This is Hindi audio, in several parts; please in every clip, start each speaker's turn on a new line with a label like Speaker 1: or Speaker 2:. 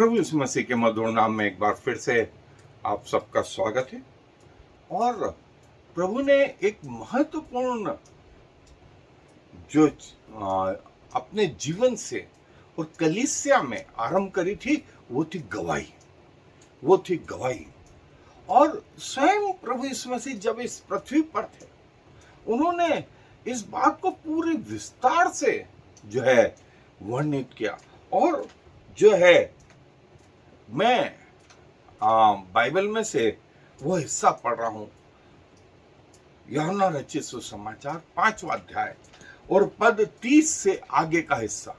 Speaker 1: प्रभु यीशु मसीह के मधुर नाम में एक बार फिर से आप सबका स्वागत है। और प्रभु ने एक महत्वपूर्ण जो अपने जीवन से और कलीसिया में आरंभ करी थी, वो थी गवाही। और स्वयं प्रभु यीशु मसीह जब इस पृथ्वी पर थे, उन्होंने इस बात को पूरे विस्तार से जो है वर्णित किया। और जो है मैं बाइबल में से वो हिस्सा पढ़ रहा हूं, यूहन्ना रचित सुसमाचार 5वां अध्याय और पद 30 से आगे का हिस्सा।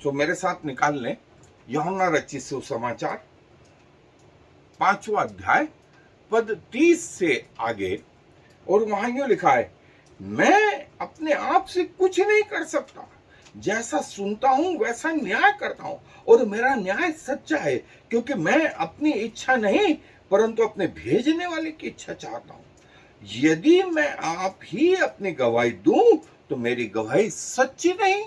Speaker 1: तो मेरे साथ निकाल लें, यूहन्ना रचित सुसमाचार 5वां अध्याय पद 30 से आगे। और वहां यूं लिखा है, मैं अपने आप से कुछ नहीं कर सकता, जैसा सुनता हूं वैसा न्याय करता हूं, और मेरा न्याय सच्चा है, क्योंकि मैं अपनी इच्छा नहीं परंतु अपने भेजने वाले की इच्छा चाहता हूं। यदि मैं आप ही अपनी गवाही दूं तो मेरी गवाही सच्ची नहीं।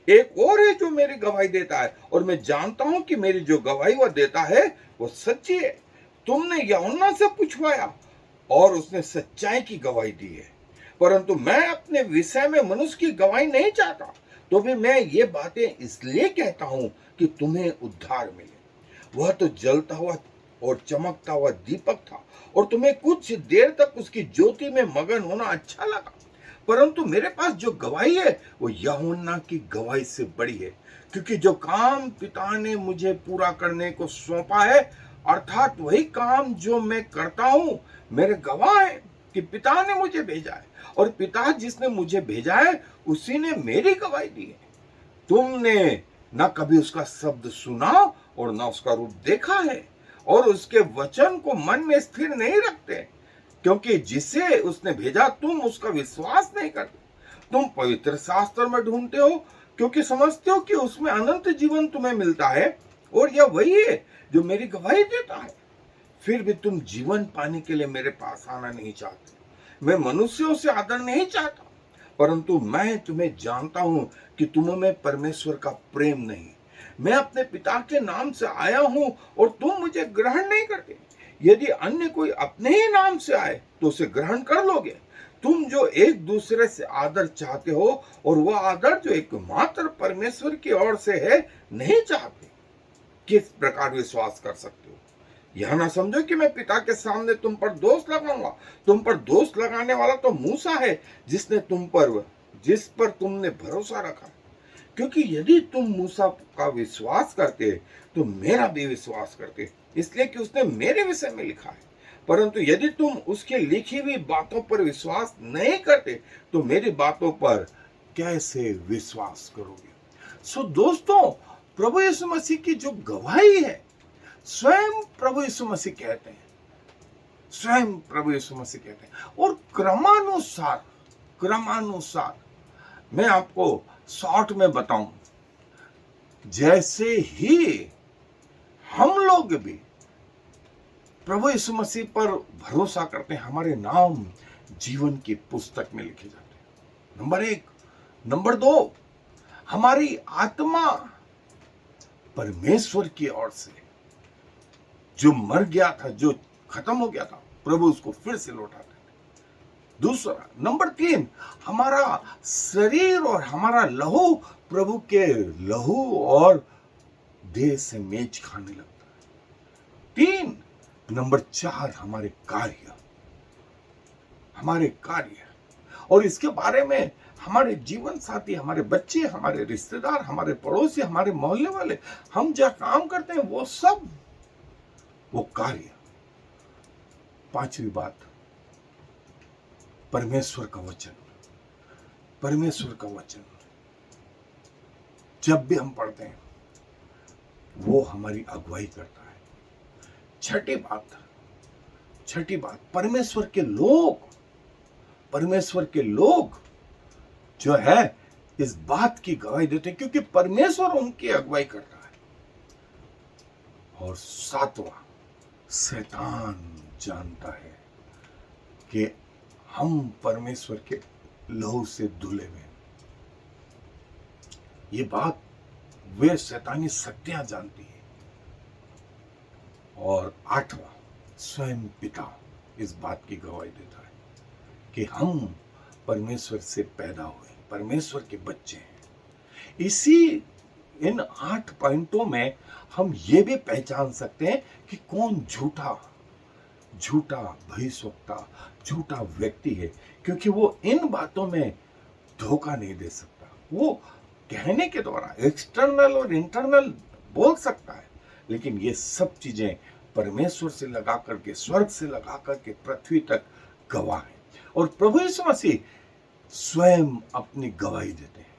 Speaker 1: एक और है जो मेरी गवाही देता है, और मैं जानता हूं कि मेरी जो गवाही वह देता है वो सच्ची है। तुमने यूहन्ना से पूछवाया और उसने सच्चाई की गवाही दी है, परंतु मैं अपने विषय में मनुष्य की गवाही नहीं चाहता। तो भी मैं ये बातें इसलिए कहता हूं कि तुम्हें उद्धार मिले। वह तो जलता हुआ और चमकता हुआ दीपक था, और तुम्हें कुछ देर तक उसकी ज्योति में मगन होना अच्छा लगा, परंतु मेरे पास जो गवाही है वो यूहन्ना की गवाही से बड़ी है, क्योंकि जो काम पिता ने मुझे पूरा करने को सौंपा है, अर्थात वही काम जो मैं करता हूं, मेरे गवाह है कि पिता ने मुझे भेजा है, और पिता जिसने मुझे भेजा है उसी ने मेरी गवाही दी है। तुमने न कभी उसका शब्द सुना और न उसका रूप देखा है, और उसके वचन को मन में स्थिर नहीं रखते, क्योंकि जिसे उसने भेजा तुम उसका विश्वास नहीं करते। तुम पवित्र शास्त्र में ढूंढते हो, क्योंकि समझते हो कि उसमें अनंत जीवन तुम्हें मिलता है, और यह वही है जो मेरी गवाही देता है। फिर भी तुम जीवन पाने के लिए मेरे पास आना नहीं चाहते। मैं मनुष्यों से आदर नहीं चाहता, परंतु मैं तुम्हें जानता हूं कि तुम में परमेश्वर का प्रेम नहीं। मैं अपने पिता के नाम से आया हूं और तुम मुझे ग्रहण नहीं करते। यदि अन्य कोई अपने ही नाम से आए तो उसे ग्रहण कर लोगे। तुम जो एक दूसरे से आदर चाहते हो, और वह आदर जो एकमात्र परमेश्वर की ओर से है, नहीं चाहते, किस प्रकार विश्वास कर सकते हो? यह ना समझो कि मैं पिता के सामने तुम पर दोष लगाऊंगा। तुम पर दोष लगाने वाला तो मूसा है, जिस पर तुमने भरोसा रखा। क्योंकि यदि तुम मूसा का विश्वास करते तो मेरा भी विश्वास करते, इसलिए कि उसने मेरे विषय में लिखा है। परंतु यदि तुम उसकी लिखी हुई बातों पर विश्वास नहीं करते तो मेरी बातों पर कैसे विश्वास करोगे? दोस्तों, प्रभु यीशु मसीह की जो गवाही है, स्वयं प्रभु यीशु मसीह कहते हैं, और क्रमानुसार मैं आपको शॉर्ट में बताऊं, जैसे ही हम लोग भी प्रभु यीशु मसीह पर भरोसा करते हैं, हमारे नाम जीवन की पुस्तक में लिखे जाते हैं। नंबर 1। नंबर 2, हमारी आत्मा परमेश्वर की ओर से, जो मर गया था, जो खत्म हो गया था, प्रभु उसको फिर से लौटाते हैं। दूसरा, नंबर 3, हमारा शरीर और हमारा लहू प्रभु के लहू और देह से मेच खाने लगता है। 3, नंबर 4, हमारे कार्य, और इसके बारे में हमारे जीवन साथी, हमारे बच्चे, हमारे रिश्तेदार, हमारे पड़ोसी, हमारे मोहल्ले वाले, हम जो काम करते हैं वो सब, वो कार्य। 5वीं बात, परमेश्वर का वचन जब भी हम पढ़ते हैं वो हमारी अगुवाई करता है। छठी बात, परमेश्वर के लोग जो है इस बात की गवाही देते हैं, क्योंकि परमेश्वर उनकी अगुवाई करता है। और 7वां, शैतान जानता है कि हम परमेश्वर के लहू से धुले हुए। ये बात वे शैतानी शक्तियां जानती है। और 8वां, स्वयं पिता इस बात की गवाही देता है कि हम परमेश्वर से पैदा हुए, परमेश्वर के बच्चे हैं। इसी इन 8 पॉइंटों में हम ये भी पहचान सकते हैं कि कौन झूठा भविष्यवक्ता, झूठा व्यक्ति है, क्योंकि वो इन बातों में धोखा नहीं दे सकता। वो कहने के द्वारा एक्सटर्नल और इंटरनल बोल सकता है, लेकिन ये सब चीजें परमेश्वर से लगा करके, स्वर्ग से लगा करके पृथ्वी तक गवाह है। और प्रभु यीशु मसीह स्वयं अपनी गवाही देते हैं।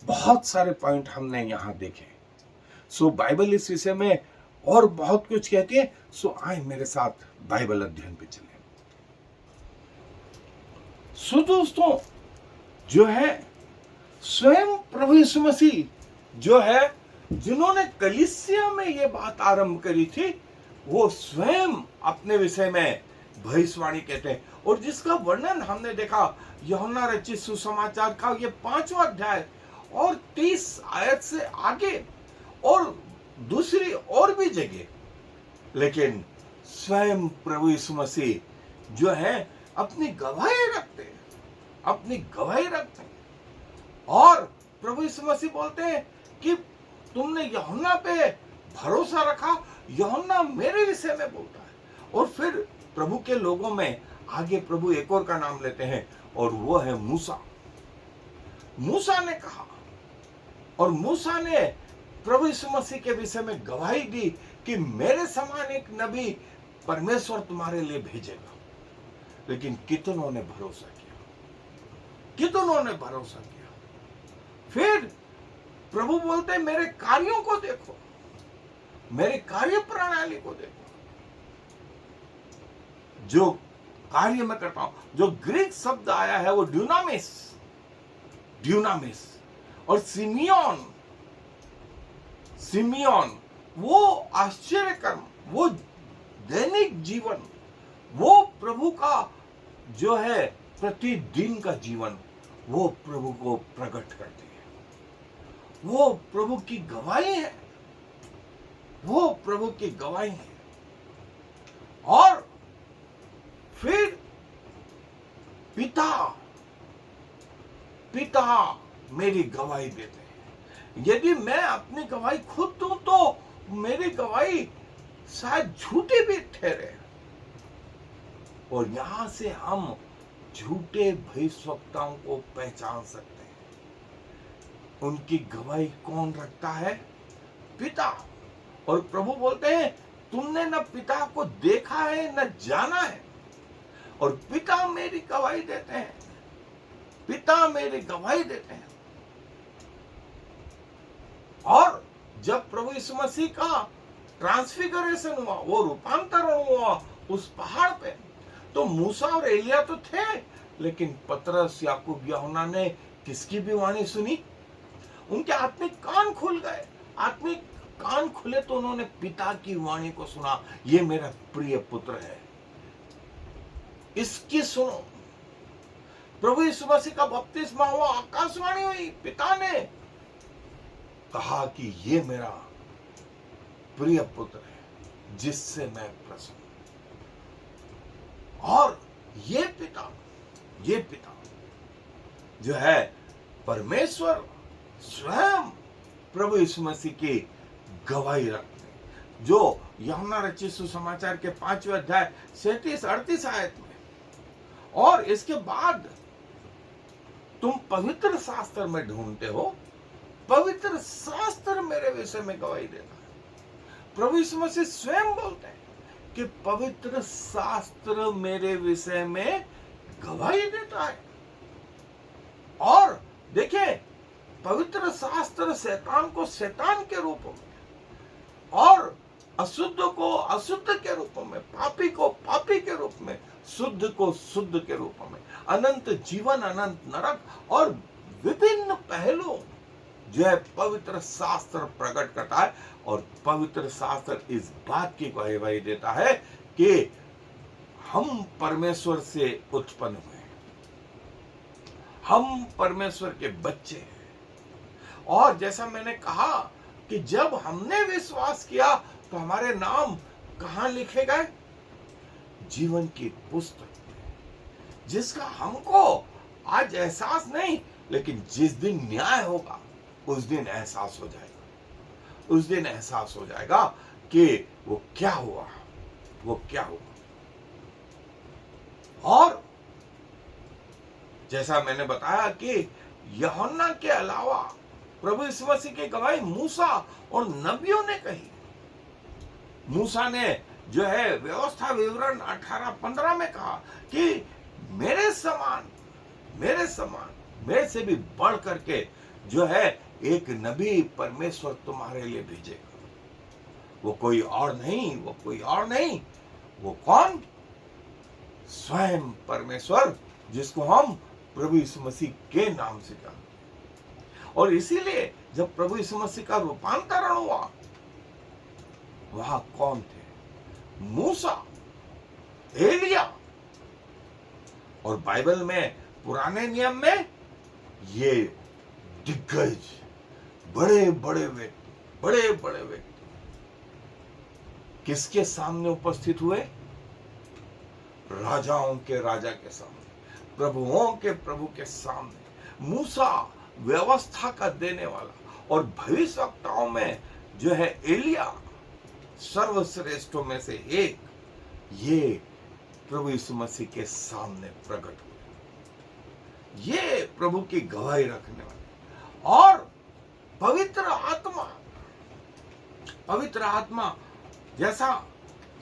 Speaker 1: बहुत सारे पॉइंट हमने यहां देखे। सो बाइबल इस विषय में और बहुत कुछ कहती है। सो आए मेरे साथ बाइबल अध्ययन पे चले। सो दोस्तों, जो है स्वयं प्रभु यीशु मसीह जो है, जिन्होंने कलीसिया में ये बात आरंभ करी थी, वो स्वयं अपने विषय में भविष्यवाणी कहते हैं। और जिसका वर्णन हमने देखा यूहन्ना रचित सुसमाचार का ये 5वां अध्याय और 30 आयत से आगे और दूसरी और भी जगह। लेकिन स्वयं प्रभु यीशु मसीह जो है अपनी गवाही रखते हैं, अपनी गवाही रखते हैं। और प्रभु यीशु मसीह बोलते हैं कि तुमने यूहन्ना पे भरोसा रखा, यूहन्ना मेरे विषय में बोलता है। और फिर प्रभु के लोगों में आगे प्रभु एक और का नाम लेते हैं, और वो है मूसा। मूसा ने कहा, और मूसा ने प्रभु यीशु मसीह के विषय में गवाही दी कि मेरे समान एक नबी परमेश्वर तुम्हारे लिए भेजेगा। लेकिन कितनों ने भरोसा किया, कितनों ने भरोसा किया। फिर प्रभु बोलते हैं मेरे कार्यों को देखो, मेरे कार्य प्रणाली को देखो, जो कार्य मैं करता हूं। जो ग्रीक शब्द आया है वो ड्यूनामिस, और सिमियोन, वो आश्चर्य कर्म, वो दैनिक जीवन, वो प्रभु का जो है प्रतिदिन का जीवन, वो प्रभु को प्रकट करती है। वो प्रभु की गवाही है, वो प्रभु की गवाही है। और फिर पिता मेरी गवाही देते हैं। यदि मैं अपनी गवाही खुद दूं तो मेरी गवाही शायद झूठी भी ठहरे। और यहां से हम झूठे भविष्यवक्ताओं को पहचान सकते हैं। उनकी गवाही कौन रखता है? पिता। और प्रभु बोलते हैं तुमने न पिता को देखा है न जाना है, और पिता मेरी गवाही देते हैं, पिता मेरी गवाही देते हैं। और जब प्रभु यीशु मसीह का ट्रांसफिगरेशन हुआ, वो रूपांतरण हुआ उस पहाड़ पे, तो मूसा और एलिया तो थे, लेकिन पतरस, याकूब, यूहन्ना ने किसकी भी वाणी सुनी? उनके आत्मिक कान खुल गए। आत्मिक कान खुले तो उन्होंने पिता की वाणी को सुना, ये मेरा प्रिय पुत्र है, इसकी सुनो। प्रभु यीशु मसीह का बपतिस्मा हुआ, आकाशवाणी हुई, पिता ने कहा कि ये मेरा प्रिय पुत्र है जिससे मैं प्रसन्न हूं। और ये पिता जो है परमेश्वर स्वयं प्रभु यीशु मसीह की गवाही रखते हैं, जो यूहन्ना रचित सुसमाचार के 5वें अध्याय 37-38 आयत में। और इसके बाद तुम पवित्र शास्त्र में ढूंढते हो, पवित्र शास्त्र मेरे विषय में गवाही देता है। प्रभु यीशु मसीह स्वयं बोलते हैं कि पवित्र शास्त्र मेरे विषय में गवाही देता है। और देखिए, पवित्र शास्त्र शैतान को शैतान के रूप में, और अशुद्ध को अशुद्ध के रूप में, पापी को पापी के रूप में, शुद्ध को शुद्ध के रूप में, अनंत जीवन, अनंत नरक और विभिन्न पहलू जो है पवित्र शास्त्र प्रकट करता है। और पवित्र शास्त्र इस बात की गवाही देता है कि हम परमेश्वर से उत्पन्न हुए, हम परमेश्वर के बच्चे हैं। और जैसा मैंने कहा कि जब हमने विश्वास किया तो हमारे नाम कहां लिखे गए? जीवन की पुस्तक, जिसका हमको आज एहसास नहीं, लेकिन जिस दिन न्याय होगा उस दिन एहसास हो जाएगा। उस दिन एहसास हो जाएगा कि वो क्या हुआ, वो क्या हुआ। और जैसा मैंने बताया कि यूहन्ना के अलावा प्रभु यीशु मसीह की गवाही मूसा और नबियों ने कही। मूसा ने जो है व्यवस्था विवरण 18:15 में कहा कि मेरे समान मेरे से भी बढ़ करके जो है एक नबी परमेश्वर तुम्हारे लिए भेजेगा। वो कोई और नहीं, वो कौन? स्वयं परमेश्वर, जिसको हम प्रभु यीशु मसीह के नाम से जानते हैं। और इसीलिए जब प्रभु यीशु मसीह का रूपांतरण हुआ, वहां कौन थे? मूसा, एलिया। और बाइबल में पुराने नियम में ये दिग्गज बड़े बड़े व्यक्ति किसके सामने उपस्थित हुए? राजाओं के राजा के सामने, प्रभुओं के प्रभु के सामने। मूसा व्यवस्था का देने वाला, और भविष्यवक्ताओं में जो है एलिया सर्वश्रेष्ठों में से एक, ये प्रभु यीशु मसीह के सामने प्रकट हुए। ये प्रभु की गवाही रखने वाले। और पवित्र आत्मा जैसा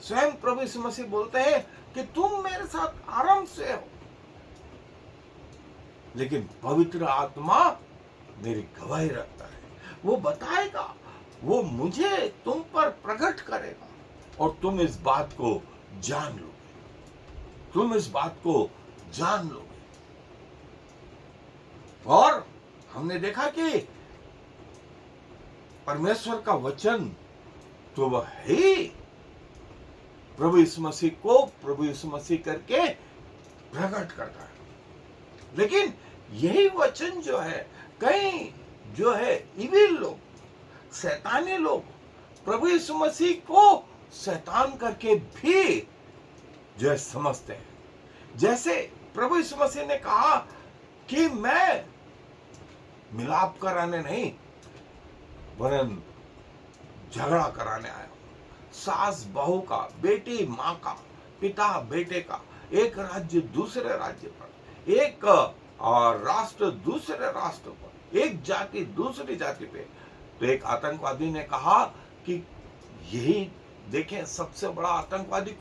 Speaker 1: स्वयं प्रभु यीशु मसीह बोलते हैं कि तुम मेरे साथ आराम से हो, लेकिन पवित्र आत्मा मेरी गवाही रखता है। वो बताएगा, वो मुझे तुम पर प्रकट करेगा, और तुम इस बात को जान लोगे। और हमने देखा कि परमेश्वर का वचन तो वह ही प्रभु यीशु मसीह को प्रभु यीशु मसीह करके प्रकट करता है। लेकिन यही वचन जो है, कई जो है इविल लोग, शैतानी लोग, प्रभु यीशु मसीह को शैतान करके भी जो है समझते हैं। जैसे प्रभु यीशु मसीह ने कहा कि मैं मिलाप कराने नहीं, वरन झगड़ा कराने आया हूं। सास बहू का, बेटी मां का, पिता बेटे का, एक राज्य दूसरे राज्य पर, एक राष्ट्र दूसरे राष्ट्र पर, एक जाति दूसरी जाति पे। तो एक आतंकवादी ने कहा कि यही देखें, सबसे बड़ा आतंकवादी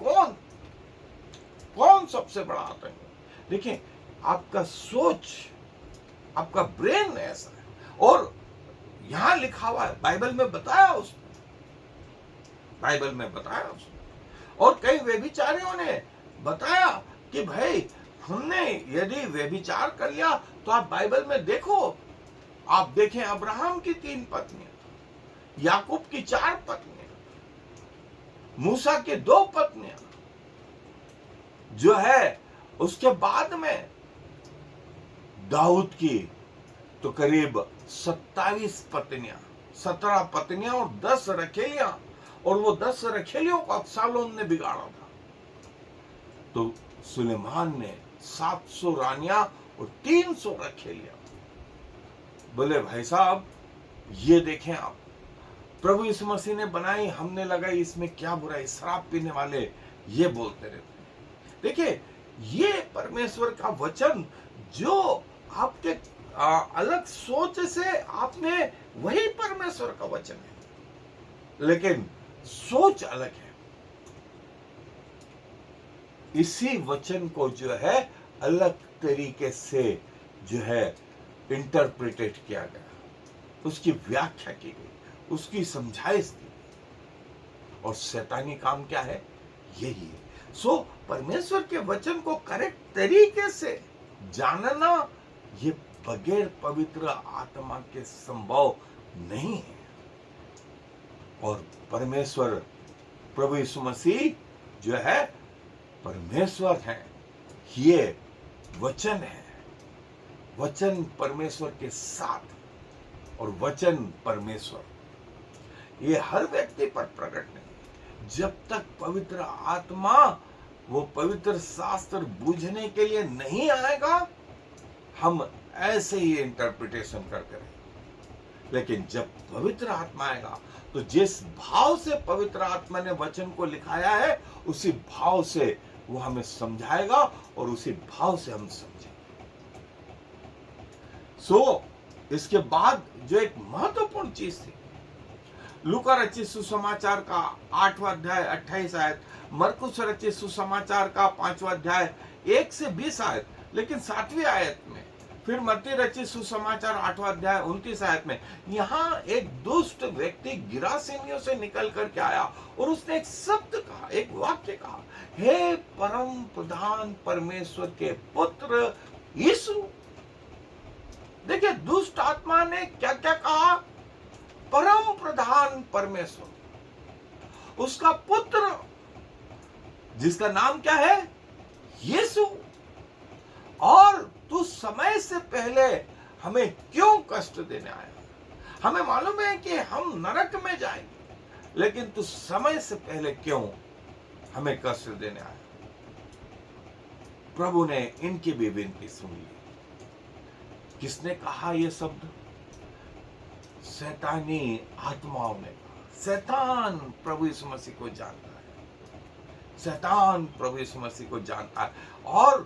Speaker 1: कौन सबसे बड़ा आतंकवादी? देखें, आपका सोच, आपका ब्रेन ऐसा है। और यहां लिखा हुआ है, बाइबल में बताया उसने। और कई व्यभिचारियों ने बताया कि भाई, हमने यदि व्यभिचार कर लिया तो आप बाइबल में देखो, आप देखें अब्राहम की 3 पत्नियां, याकूब की 4 पत्नियां, मूसा की 2 पत्नियां, जो है उसके बाद में दाऊद की तो करीब 27 पत्नियां, 17 पत्नियां और 10 रखेलियां। और वो 10 रखेलियों को अबशालोम ने बिगाड़ा था। तो सुलेमान ने 700 रानियां और 300 रखेलियां। बोले भाई साहब, ये देखें आप, प्रभु यीशु मसीह ने बनाई, हमने लगाई, इसमें क्या बुराई? शराब पीने वाले ये बोलते रहते हैं। देखिए, ये परमेश्वर का वचन जो आपके अलग सोच से आपने, वही परमेश्वर का वचन है, लेकिन सोच अलग है। इसी वचन को जो है अलग तरीके से जो है इंटरप्रेटेड किया गया, उसकी व्याख्या की गई, उसकी समझाइश दी गई। और शैतानी काम क्या है? यही है। सो परमेश्वर के वचन को करेक्ट तरीके से जानना, ये बगैर पवित्र आत्मा के संभव नहीं है। और परमेश्वर प्रभु यीशु मसीह जो है परमेश्वर है, ये वचन है। वचन परमेश्वर के साथ, और वचन परमेश्वर, ये हर व्यक्ति पर प्रकट नहीं। जब तक पवित्र आत्मा वो पवित्र शास्त्र बूझने के लिए नहीं आएगा, हम ऐसे ही इंटरप्रिटेशन करते रहेंगे। लेकिन जब पवित्र आत्मा आएगा तो जिस भाव से पवित्र आत्मा ने वचन को लिखाया है, उसी भाव से वो हमें समझाएगा और उसी भाव से हम समझेंगे। इसके बाद जो एक महत्वपूर्ण चीज थी, लूका रचित सुसमाचार का 8वां अध्याय 28 आयत, मरकुस रचित सुसमाचार का 5वां अध्याय 1 से 20 आयत, लेकिन 7वीं आयत में, फिर मत्ती रचित सुसमाचार 8वां अध्याय 29 आयत में, यहाँ एक दुष्ट व्यक्ति गिरासेनियों से निकल करके आया और उसने एक शब्द कहा, एक वाक्य कहा, हे परम प्रधान परमेश्वर के पुत्र यीशु। देखिए, दुष्ट आत्मा ने क्या क्या कहा? परम प्रधान परमेश्वर, उसका पुत्र जिसका नाम क्या है? यीशु। और तू समय से पहले हमें क्यों कष्ट देने आया? हमें मालूम है कि हम नरक में जाएंगे, लेकिन तू समय से पहले क्यों हमें कष्ट देने आया? प्रभु ने इनकी भी विनती सुन ली। किसने कहा ये शब्द? शैतानी आत्माओं ने कहा। शैतान प्रभु यीशु मसीह को जानता है, शैतान प्रभु यीशु मसीह को जानता है, और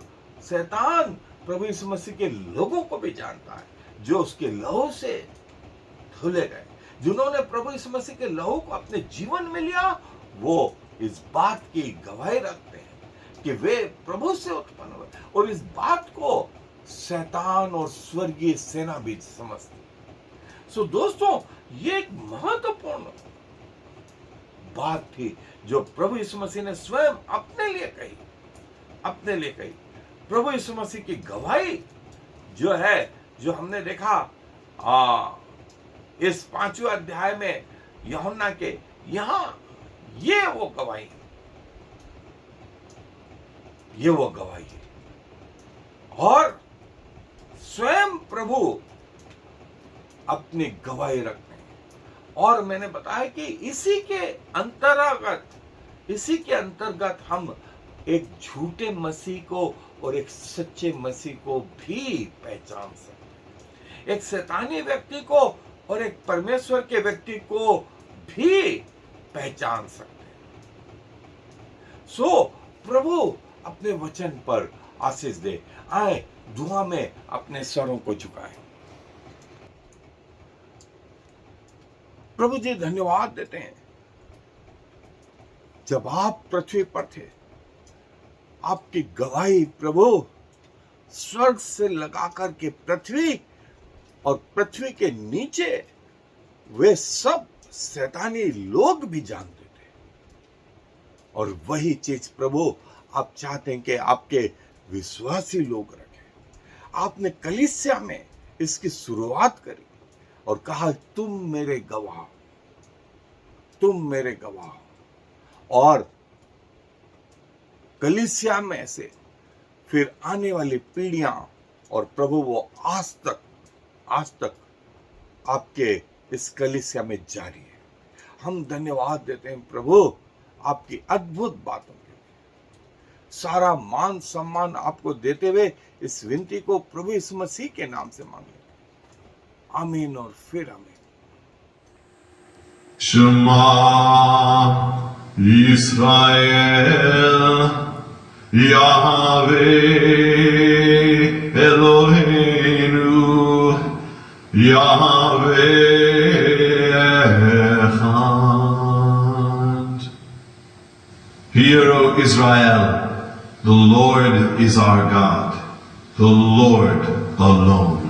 Speaker 1: शैतान प्रभु यीशु मसीह के लोगों को भी जानता है, जो उसके लहू से धुले गए, जिन्होंने प्रभु यीशु मसीह के लहू को अपने जीवन में लिया। वो इस बात की गवाही रखते हैं कि वे प्रभु से उत्पन्न हुए, और इस बात को शैतान और स्वर्गीय सेना भी समझती। दोस्तों, ये एक महत्वपूर्ण बात थी जो प्रभु यीशु मसीह ने स्वयं अपने लिए कही। प्रभु यीशु मसीह की गवाही जो है, जो हमने देखा इस 5वें अध्याय में यूहन्ना के, यहां ये वो गवाही है। और स्वयं प्रभु अपनी गवाही रखते हैं। और मैंने बताया कि इसी के अंतर्गत हम एक झूठे मसीह को और एक सच्चे मसीह को भी पहचान सकते हैं, एक शैतानी व्यक्ति को और एक परमेश्वर के व्यक्ति को भी पहचान सकते हैं। प्रभु अपने वचन पर आशीष दे। आए दुआ में अपने सरों को झुकाएं। प्रभु जी, धन्यवाद देते हैं, जब आप पृथ्वी पर थे, आपकी गवाही प्रभु स्वर्ग से लगाकर के पृथ्वी और पृथ्वी के नीचे वे सब शैतानी लोग भी जानते थे। और वही चीज प्रभु आप चाहते हैं कि आपके विश्वासी लोग रखें। आपने कलीसिया में इसकी शुरुआत करी और कहा, तुम मेरे गवाह। और कलीसिया में से फिर आने वाली पीढ़ियां, और प्रभु वो आज तक आपके इस कलीसिया में जारी है। हम धन्यवाद देते हैं प्रभु आपकी अद्भुत बातों के लिए। सारा मान सम्मान आपको देते हुए इस विनती को प्रभु यीशु मसीह के नाम से मांगे, आमीन और फिर आमीन।
Speaker 2: Shema Yisrael Yahweh Eloheinu Yahweh Echad. Hear, O Israel, the Lord is our God, the Lord alone.